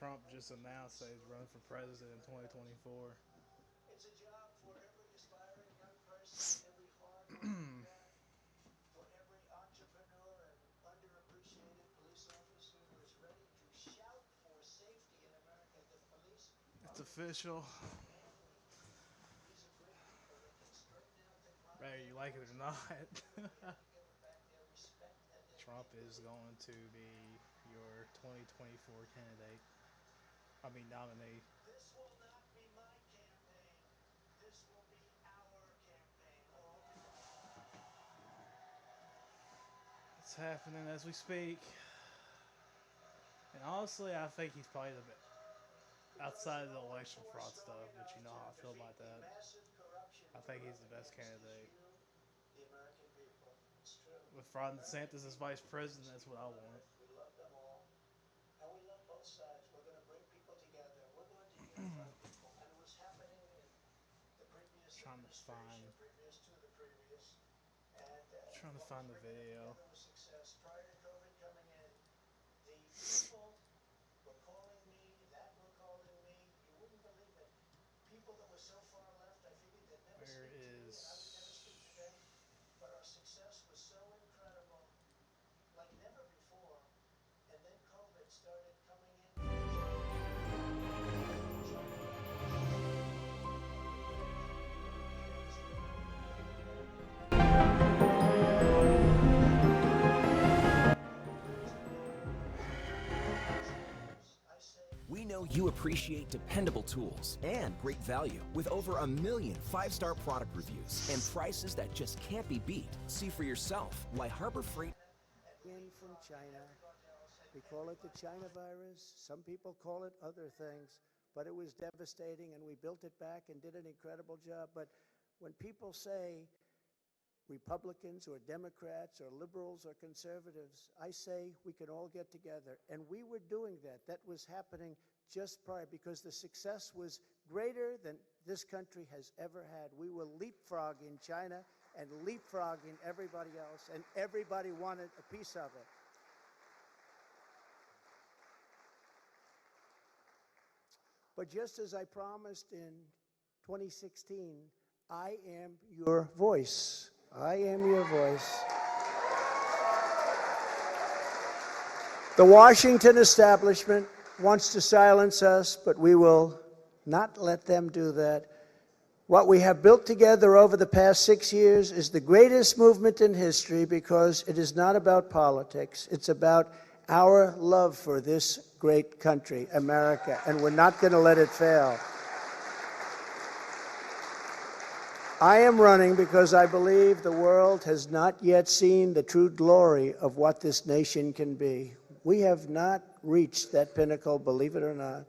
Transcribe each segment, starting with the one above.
Trump just announced that he's running for president in 2024. It's a job for every aspiring young person, every hard-working vet, for every entrepreneur and underappreciated police officer who is ready to shout for safety in America. The police It's are official. manly. These are great people that can straighten out the crime. Whether you like it or not, We have to give them back their respect and their Trump is dignity. going to be your 2024 candidate. I mean, nominee. This will not be my campaign. This will be our campaign. All together. It's happening as we speak. And honestly, I think he's probably the best. Outside of the election fraud stuff, but you know how I feel about that. I think he's the best candidate. The American people. It's true. With Ron DeSantis as vice president, that's what I want. We love them all. And we love both sides. We're going to bring people together. We're going to unify people. And it was happening in the previous administration, previous to the previous. And Trying to find the video. was success. Prior to COVID coming in, the people were calling me, that were calling me. You wouldn't believe it. People that were so far left, I figured they'd never speak to me, and I would never speak to them. But our success was so incredible, like never before. And then COVID started coming in. We know you appreciate dependable tools and great value with over 1 million 5-star product reviews and prices that just can't be beat. See for yourself why Harbor Freight In from China. We call it the China virus. Some people call it other things, but it was devastating and we built it back and did an incredible job. But when people say Republicans or Democrats or liberals or conservatives, I say we can all get together. And we were doing that. That was happening just prior because the success was greater than this country has ever had. We were leapfrogging China and leapfrogging everybody else, and everybody wanted a piece of it. But just as I promised in 2016, I am your voice. I am your voice. The Washington establishment wants to silence us, but we will not let them do that. What we have built together over the past 6 years is the greatest movement in history because it is not about politics. It's about our love for this great country, America, and we're not going to let it fail. I am running because I believe the world has not yet seen the true glory of what this nation can be. We have not reached that pinnacle, believe it or not.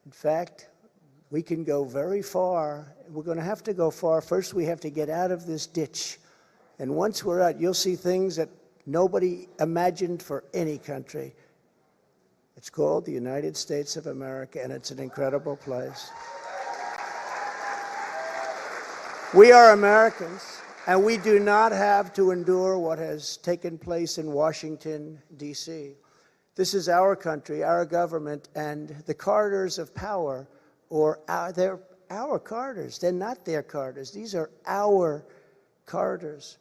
In fact, we can go very far. We're going to have to go far. First, we have to get out of this ditch. And once we're out, you'll see things that nobody imagined for any country. It's called the United States of America, and it's an incredible place. We are Americans, and we do not have to endure what has taken place in Washington, D.C. This is our country, our government, and the corridors of power, they're our corridors. They're not their corridors. These are our corridors.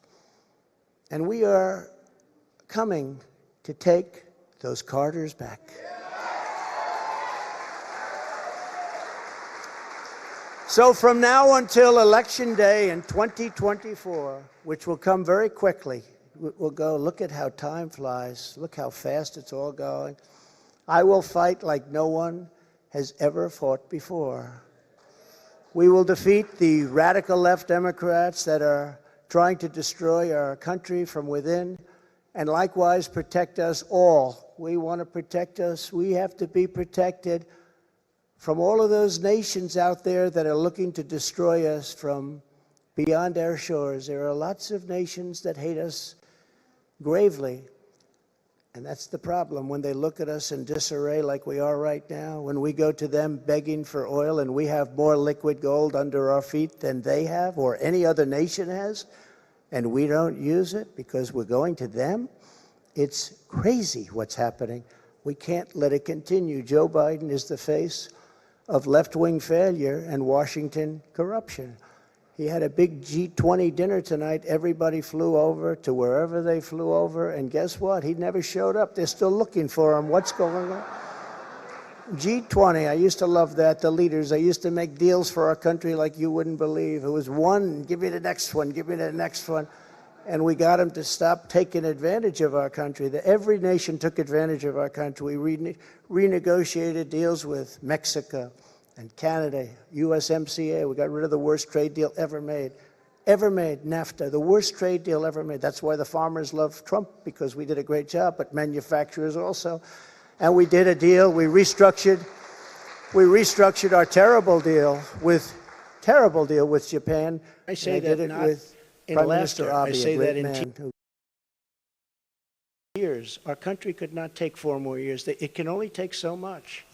And we are coming to take those corridors back. So from now until Election Day in 2024, which will come very quickly, we'll go, look at how time flies. Look how fast it's all going. I will fight like no one has ever fought before. We will defeat the radical left Democrats that are trying to destroy our country from within, and likewise protect us all. We want to protect us. We have to be protected from all of those nations out there that are looking to destroy us from beyond our shores. There are lots of nations that hate us gravely. And that's the problem. When they look at us in disarray like we are right now, when we go to them begging for oil and we have more liquid gold under our feet than they have or any other nation has, and we don't use it because we're going to them, it's crazy what's happening. We can't let it continue. Joe Biden is the face of left-wing failure and Washington corruption. He had a big G20 dinner tonight. Everybody flew over to wherever they flew over, and guess what? He never showed up. They're still looking for him. What's going on? G20, I used to love that, the leaders. I used to make deals for our country like you wouldn't believe. It was one, give me the next one, give me the next one. And we got them to stop taking advantage of our country. Every nation took advantage of our country. We renegotiated deals with Mexico and Canada, USMCA. We got rid of the worst trade deal ever made. Ever made, NAFTA, the worst trade deal ever made. That's why the farmers love Trump, because we did a great job, but manufacturers also. And we did a deal, we restructured our terrible deal with Japan. I say that did it with Prime Minister Abe, a great man. Years. Our country could not take 4 more years. It can only take so much.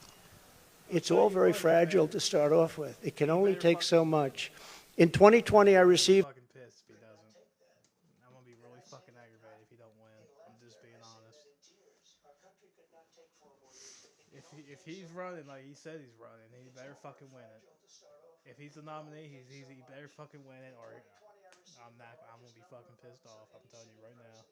It's all very fragile to start off with. It can only take so much. In 2020, I received... Fucking pissed if he doesn't. I'm gonna be really fucking aggravated if he don't win. I'm just being honest. If he's running like he said he's running, he better fucking win it. If he's the nominee, he better fucking win it, or I'm gonna be fucking pissed off. I'm telling you right now.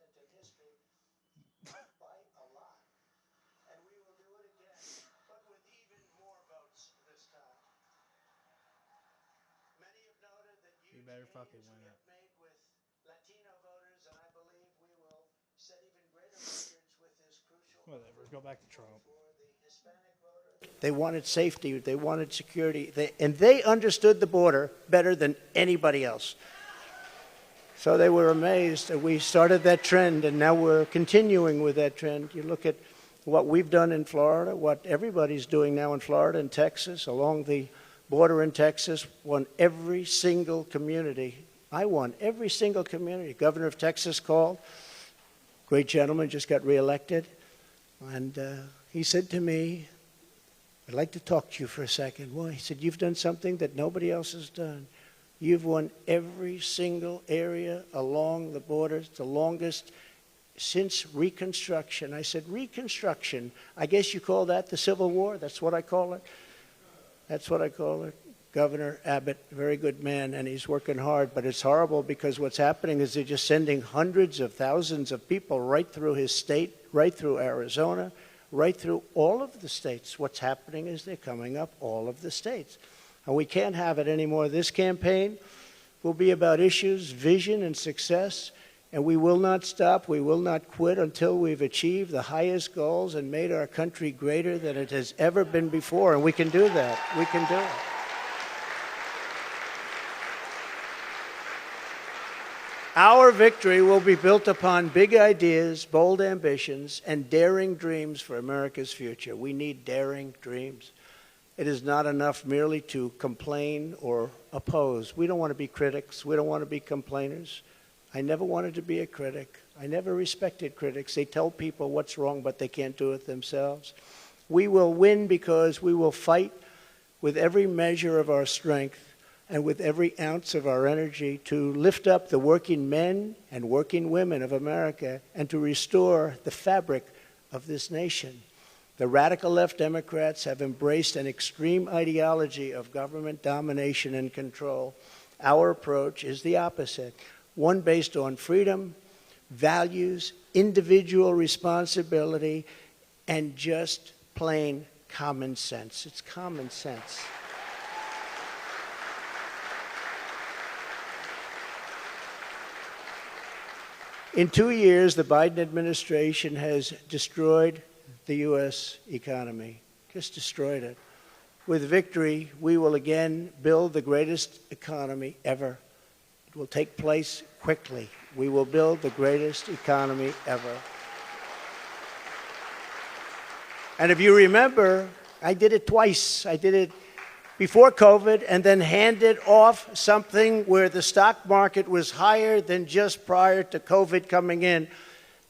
You better fucking win it. Whatever, go back to Trump. They wanted safety, they wanted security, and they understood the border better than anybody else. So they were amazed that we started that trend, and now we're continuing with that trend. You look at what we've done in Florida, what everybody's doing now in Florida and Texas, along the border in Texas, won every single community. I won every single community. Governor of Texas called. Great gentleman, just got reelected. And he said to me, I'd like to talk to you for a second. Well, he said, you've done something that nobody else has done. You've won every single area along the borders, the longest since Reconstruction. I said, Reconstruction? I guess you call that the Civil War? That's what I call it? That's what I call it. Governor Abbott, very good man, and he's working hard, but it's horrible because what's happening is they're just sending hundreds of thousands of people right through his state, right through Arizona, right through all of the states. What's happening is they're coming up all of the states. And we can't have it anymore. This campaign will be about issues, vision, and success, and we will not stop, we will not quit until we've achieved the highest goals and made our country greater than it has ever been before, and we can do that. We can do it. Our victory will be built upon big ideas, bold ambitions, and daring dreams for America's future. We need daring dreams. It is not enough merely to complain or oppose. We don't want to be critics. We don't want to be complainers. I never wanted to be a critic. I never respected critics. They tell people what's wrong, but they can't do it themselves. We will win because we will fight with every measure of our strength and with every ounce of our energy to lift up the working men and working women of America and to restore the fabric of this nation. The radical left Democrats have embraced an extreme ideology of government domination and control. Our approach is the opposite, one based on freedom, values, individual responsibility, and just plain common sense. It's common sense. In 2 years, the Biden administration has destroyed the U.S. economy, just destroyed it. With victory, we will again build the greatest economy ever. It will take place quickly. We will build the greatest economy ever. And if you remember, I did it twice. I did it before COVID and then handed off something where the stock market was higher than just prior to COVID coming in.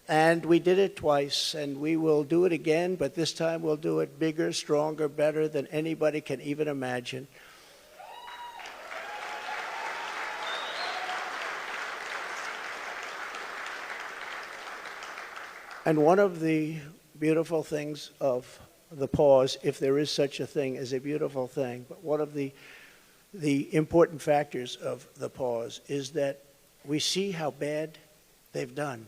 And we did it twice, and we will do it again, but this time we'll do it bigger, stronger, better than anybody can even imagine. And one of the beautiful things of the pause, if there is such a thing as a beautiful thing. But one of the important factors of the pause is that we see how bad they've done.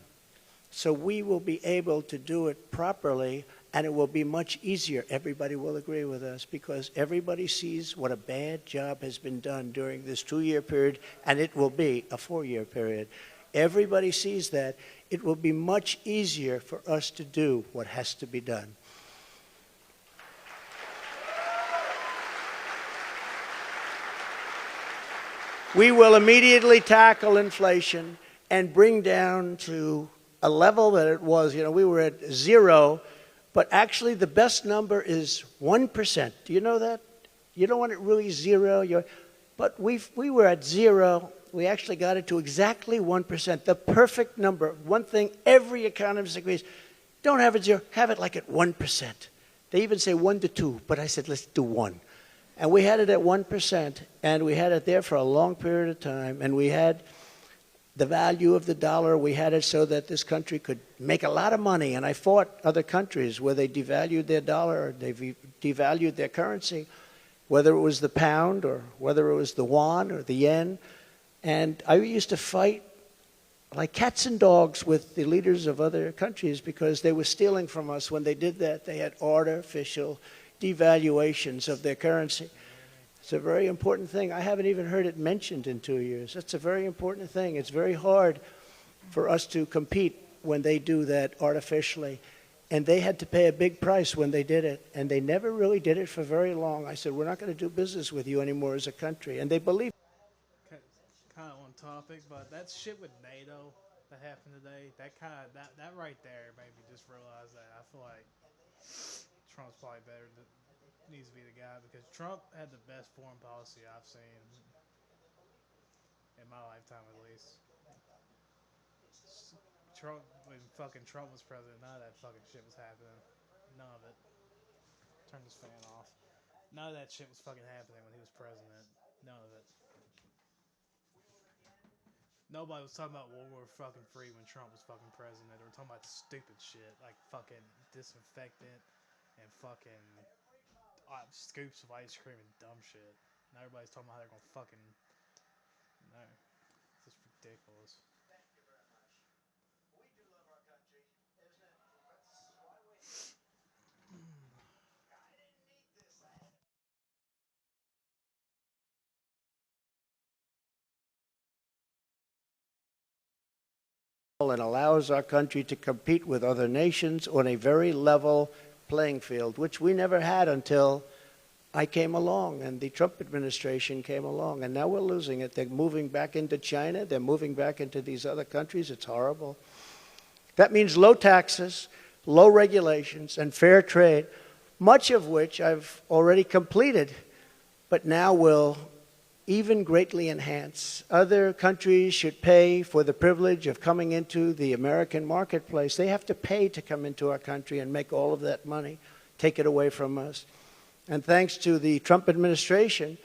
So we will be able to do it properly, and it will be much easier. Everybody will agree with us because everybody sees what a bad job has been done during this 2-year period, and it will be a 4-year period. Everybody sees that. It will be much easier for us to do what has to be done. We will immediately tackle inflation and bring down to a level that it was. You know, we were at 0, but actually the best number is 1%. Do you know that? You don't want it really 0. But we were at 0. We actually got it to exactly 1%, the perfect number. One thing every economist agrees, don't have it 0, have it like at 1%. They even say 1 to 2, but I said let's do 1. And we had it at 1%, and we had it there for a long period of time, and we had the value of the dollar. We had it so that this country could make a lot of money, and I fought other countries where they devalued their dollar or they devalued their currency, whether it was the pound or whether it was the yuan or the yen. And I used to fight like cats and dogs with the leaders of other countries because they were stealing from us. When they did that, they had artificial devaluations of their currency. It's a very important thing. I haven't even heard it mentioned in 2 years. That's a very important thing. It's very hard for us to compete when they do that artificially. And they had to pay a big price when they did it. And they never really did it for very long. I said, we're not going to do business with you anymore as a country. And they believe. Kind of on topic, but that shit with NATO that happened today, that right there made me just realize that I feel like Trump's probably needs to be the guy because Trump had the best foreign policy I've seen in my lifetime, at least. When fucking Trump was president, none of that fucking shit was happening. None of it. Turn this fan off. None of that shit was fucking happening when he was president. None of it. Nobody was talking about World War fucking III when Trump was fucking president. They were talking about stupid shit like fucking disinfectant and fucking scoops of ice cream and dumb shit. Now everybody's talking about how they're gonna fucking. No, it's just ridiculous. And allows our country to compete with other nations on a very level playing field, which we never had until I came along and the Trump administration came along. And now we're losing it. They're moving back into China. They're moving back into these other countries. It's horrible. That means low taxes, low regulations, and fair trade, much of which I've already completed, but now will even greatly enhance. Other countries should pay for the privilege of coming into the American marketplace. They have to pay to come into our country and make all of that money, take it away from us. And thanks to the Trump administration,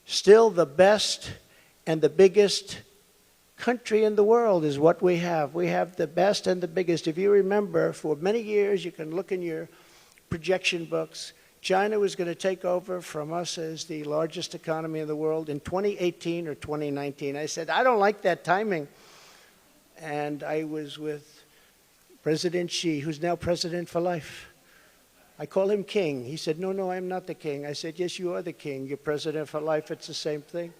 still the best and the biggest country in the world is what we have. We have the best and the biggest. If you remember, for many years, you can look in your projection books, China was going to take over from us as the largest economy in the world in 2018 or 2019. I said, I don't like that timing. And I was with President Xi, who's now president for life. I call him king. He said, no, I'm not the king. I said, yes, you are the king. You're president for life. It's the same thing.